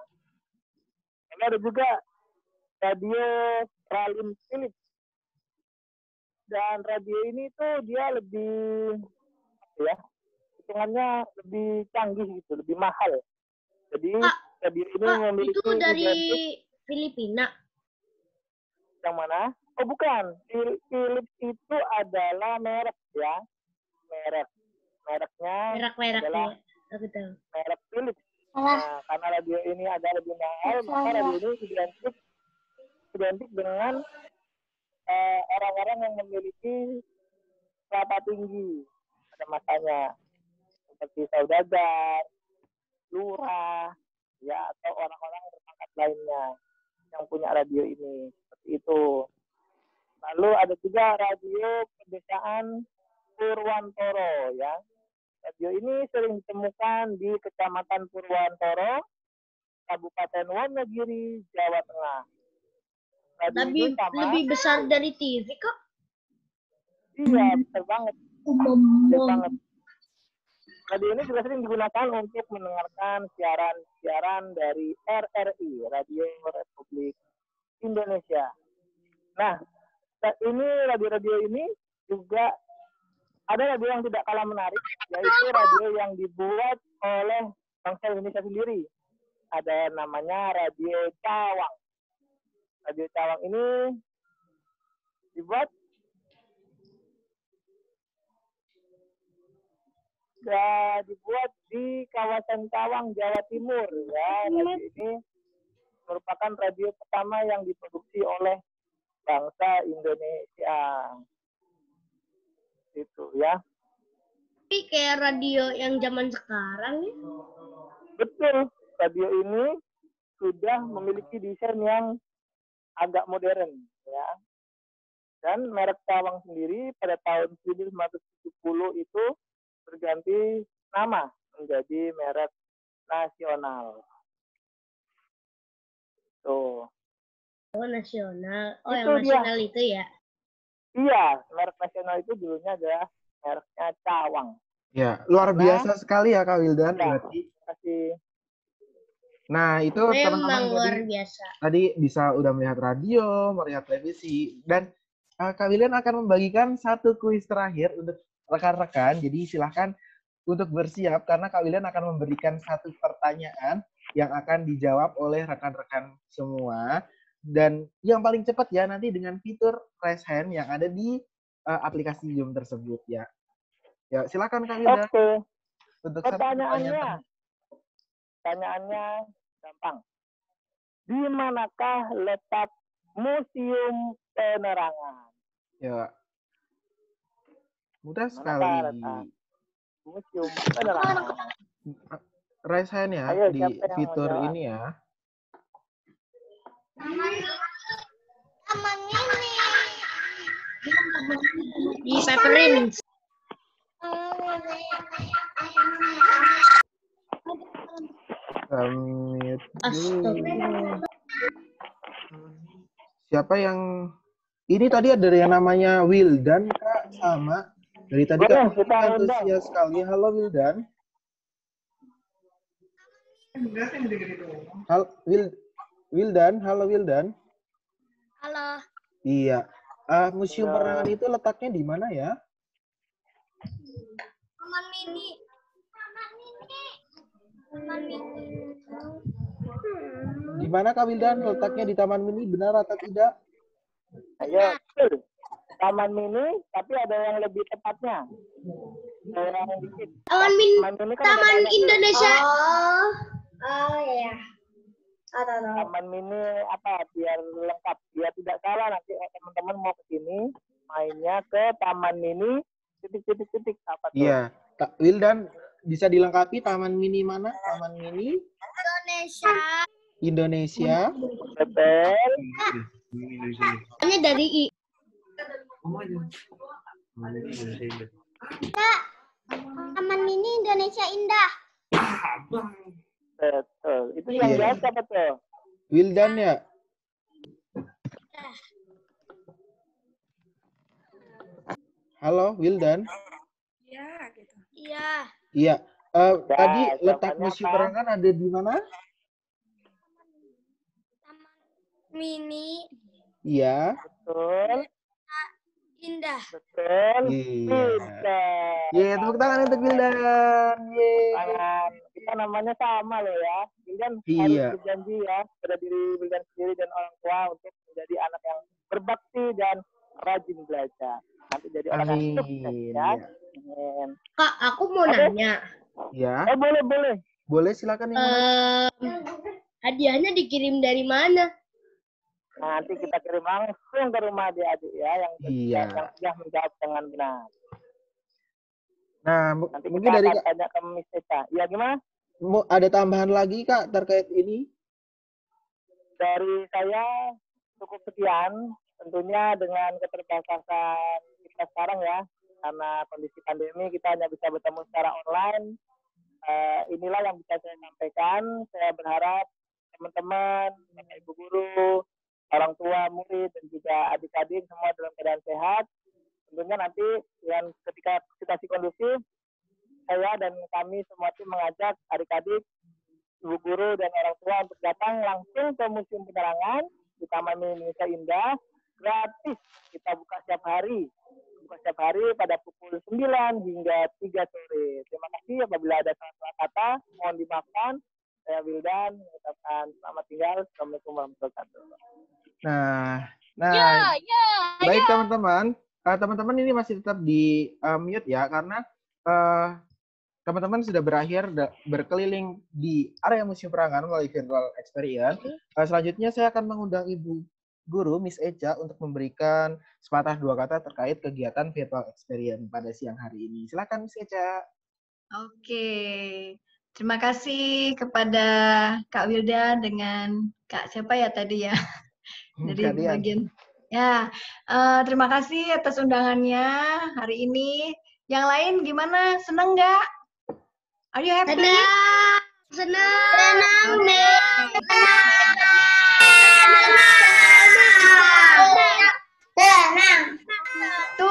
Ini ada juga radio Pralin Philips. Dan radio ini tuh dia lebih hitungannya lebih canggih gitu, lebih mahal. Jadi radio ini memiliki itu dari Filipina. Yang mana? Oh bukan, Philips itu adalah merek ya, mereknya adalah merek Philips. Nah, karena radio ini agak lebih mahal, maka radio ini identik dengan orang-orang yang memiliki strata tinggi pada masanya, seperti saudagar, lurah, ya atau orang-orang berpangkat lainnya yang punya radio ini, seperti itu. Lalu ada juga radio pedesaan Purwantoro ya. Radio ini sering ditemukan di Kecamatan Purwantoro, Kabupaten Wonogiri, Jawa Tengah. Lebih besar dari TV kok? Iya, besar banget. Besar banget. Radio ini juga sering digunakan untuk mendengarkan siaran dari RRI, Radio Republik Indonesia. Nah, ini radio-radio ini juga ada radio yang tidak kalah menarik, yaitu radio yang dibuat oleh bangsa Indonesia sendiri. Ada namanya Radio Cawang. Radio Cawang ini dibuat di kawasan Cawang, Jawa Timur. Ya, radio ini merupakan radio pertama yang diproduksi oleh bangsa Indonesia. Itu ya. Tapi kayak radio yang zaman sekarang ya? Betul. Radio ini sudah memiliki desain yang agak modern ya. Dan merek Cawang sendiri pada tahun 1970 itu berganti nama menjadi merek nasional. Tuh. Oh, nasional. Oh, Itu yang nasional dia. Itu ya? Iya, merek nasional itu dulunya adalah mereknya Cawang. Ya, luar biasa sekali ya Kak Wildan. Ya, berarti. kasih. Nah, itu teman-teman luar biasa. Tadi bisa udah melihat radio, melihat televisi, dan Kak Wildan akan membagikan satu kuis terakhir untuk rekan-rekan. Jadi silahkan untuk bersiap karena Kak Wildan akan memberikan satu pertanyaan yang akan dijawab oleh rekan-rekan semua. Dan yang paling cepat ya nanti dengan fitur raise hand yang ada di aplikasi Zoom tersebut ya. Ya, silakan Kak Wildan. Oke. Untuk Pertanyaannya gampang. Di manakah letak Museum Penerangan? Ya. Mudah sekali. Museum Penerangan. Raise hand ya. Ayo, di fitur ini ya. Di Pepperins. Mute dulu. Siapa yang ini tadi ada yang namanya Wildan Kak sama dari tadi Kak antusias sekali. Halo Wildan. Wildan, halo Wildan. Halo. Iya. Museum Perangan itu letaknya di mana ya? Taman Mini. Di mana Kak Wildan letaknya di Taman Mini, benar atau tidak? Ayo, Taman Mini, tapi ada yang lebih tepatnya. Taman Indonesia. Oh ya. Taman Mini apa? Biar lengkap, biar tidak salah nanti teman-teman mau ke sini mainnya ke Taman Mini titik apa tuh? Iya. Wildan bisa dilengkapi Taman Mini mana? Taman Mini Indonesia. Betul. Hanya dari I. Taman Mini Indonesia Indah. Betul. Itu yang Iya. biasa betul. Wildan ya? Halo, Wildan. Iya. Iya. Tadi letak jawabannya Museum apa? Perangan ada di mana? Mini Iya. Betul. Indah. Betul. Iya. Betul. Iya, tepuk tangan untuk Wildan. Yeay. Tangan. Kita namanya sama loh ya. Wildan Iya. harus berjanji ya pada diri Wildan sendiri dan orang tua untuk menjadi anak yang berbakti dan rajin belajar. Nanti jadi orang yang Amin. sukses ya. Amin. Kak, aku mau nanya. Ya, Boleh. boleh silakan yang mana? Hadiahnya dikirim dari mana? Nanti kita kirim langsung ke rumah adik-adik ya yang Iya. sudah menjawab dengan benar. Nah, Nanti mungkin kita dari akan tanya ke Miss Eca. Ya gimana? ada tambahan lagi Kak terkait ini? Dari saya cukup sekian. Tentunya dengan keterbatasan kita sekarang ya, karena kondisi pandemi kita hanya bisa bertemu secara online. Inilah yang bisa saya sampaikan. Saya berharap teman-teman, Bapak Ibu guru, orang tua, murid, dan juga adik-adik semua dalam keadaan sehat. Tentunya nanti yang ketika situasi kondusif, saya dan kami semua tim mengajak adik-adik, ibu guru, dan orang tua untuk datang langsung ke Museum Penerangan di Taman Mini Indonesia Indah. Gratis, kita buka setiap hari. Pada pukul 9 hingga 3 sore. Terima kasih apabila ada salah kata, mohon dimaafkan. Saya Wildan, mengucapkan selamat tinggal. Assalamualaikum warahmatullahi wabarakatuh. Baik teman-teman. Teman-teman ini masih tetap di mute ya, karena teman-teman sudah berakhir berkeliling di area Museum Perangan melalui virtual experience. Selanjutnya saya akan mengundang Ibu Guru Miss Eca untuk memberikan sepatah dua kata terkait kegiatan virtual experience pada siang hari ini. Silakan Miss Eca. Oke, terima kasih kepada Kak Wildan dengan Kak siapa ya tadi ya dari bagian. Ya, terima kasih atas undangannya hari ini. Yang lain gimana? Seneng nggak? Are you happy? Senang. Itu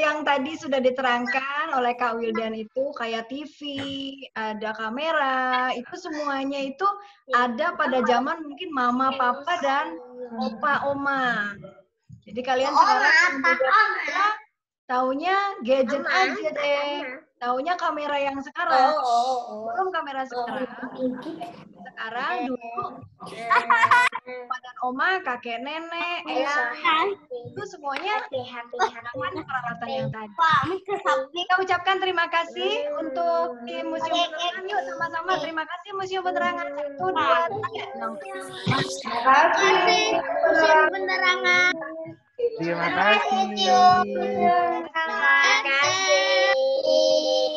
yang tadi sudah diterangkan oleh Kak Wildan itu kayak TV, ada kamera, itu semuanya itu ada pada zaman mungkin mama, papa, dan opa, oma. Jadi kalian sekarang taunya gadget aja deh. Taunya kamera yang sekarang. Belum kamera sekarang. Sekarang dulu opa dan oma, kakek nenek, itu semuanya peralatan yang tadi. Kita ucapkan terima kasih untuk tim Museum Penerangan. Yuk sama-sama terima kasih Museum Penerangan. 1, 2, 3. Museum Penerangan. Terima kasih.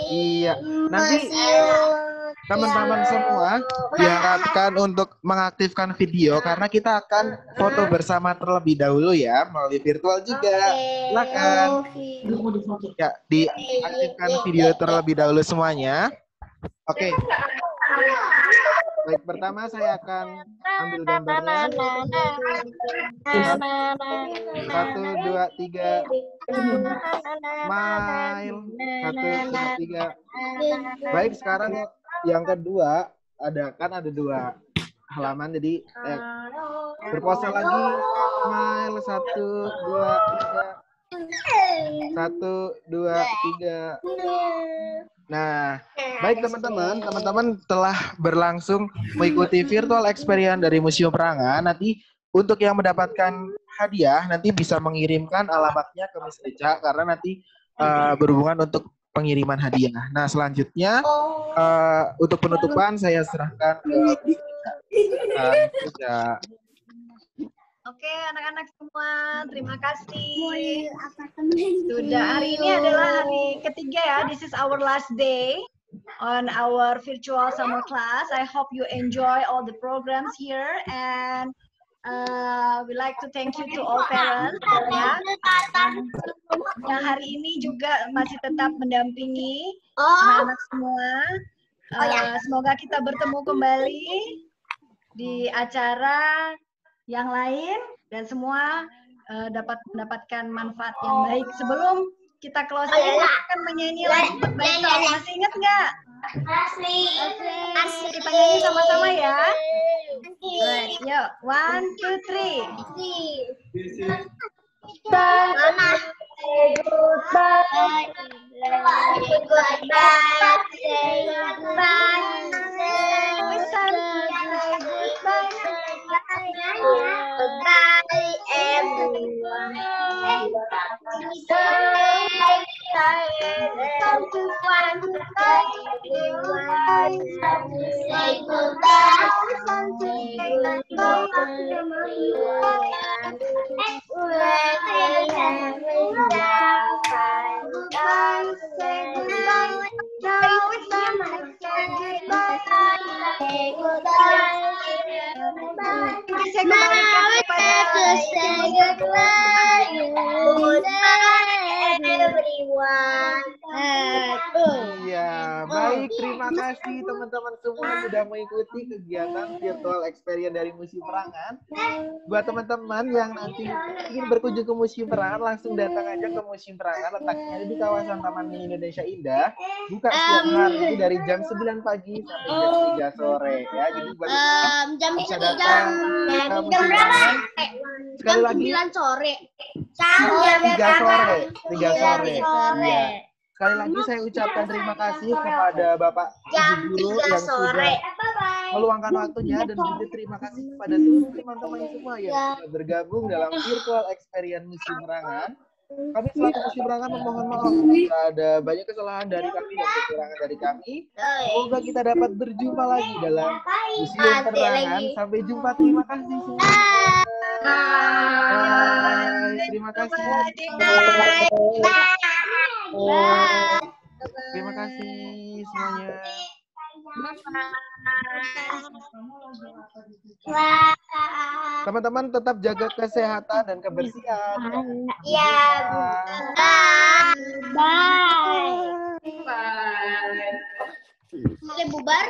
Iya, nanti teman-teman semua diharapkan untuk mengaktifkan video karena kita akan foto bersama terlebih dahulu ya, melalui virtual juga. Silakan. Ya, diaktifkan video terlebih dahulu semuanya. Oke. Baik, pertama saya akan ambil gambarnya. 1, 2, 3. Smile. 1, 2, 3. Baik, sekarang yang kedua ada 2 halaman, jadi berpose lagi. Smile. 1, 2, 3. 1, 2, 3. Nah, baik teman-teman telah berlangsung mengikuti virtual experience dari Museum Perangan. Nanti untuk yang mendapatkan hadiah nanti bisa mengirimkan alamatnya ke Miss Eca karena nanti berhubungan untuk pengiriman hadiah. Nah, selanjutnya untuk penutupan saya serahkan ke Miss Eca. Oke, anak-anak semua, terima kasih. Sudah, hari ini adalah hari ketiga ya. This is our last day on our virtual summer class. I hope you enjoy all the programs here and we like to thank you to all parents ya. Yang hari ini juga masih tetap mendampingi anak-anak semua. Semoga kita bertemu kembali di acara yang lain dan semua dapat mendapatkan manfaat yang baik. Sebelum kita closing, kita akan menyanyi lagu Goodbye Talk. Masih ingat nggak? Masih. Kita nyanyi sama-sama ya. Right, yuk, 1, 2, 3. Mama. Say goodbye. Say goodbye. Say goodbye. Goodbye, everyone. Say Iya, baik. Terima kasih teman-teman semua sudah mengikuti kegiatan virtual experience dari Museum Perangan. Buat teman-teman yang nanti ingin berkunjung ke Museum Perangan, langsung datang aja ke Museum Perangan. Letaknya di kawasan Taman Mini Indonesia Indah. Buka setiap hari dari jam 9 pagi sampai jam 3 sore. Ya, jadi buat jam bisa datang ke Museum Perangan. Sekali lagi. 9 sore. 3 sore. 3 sore. Iya. Sekali lagi saya ucapkan terima kasih kepada Bapak Ibu Guru yang sudah meluangkan waktunya dan juga terima kasih kepada seluruh teman-teman semua yang sudah bergabung dalam virtual experience Museum Perangan. Kami selaku Museum Perangan memohon maaf jika ada banyak kesalahan dari kami dan kekurangan dari kami. Semoga kita dapat berjumpa lagi dalam Museum Perangan. Sampai jumpa. Terima kasih semua. Bye. Terima kasih. Terima kasih semuanya. Teman-teman tetap jaga kesehatan dan kebersihan. Iya. Bye. Bye. Boleh bubar?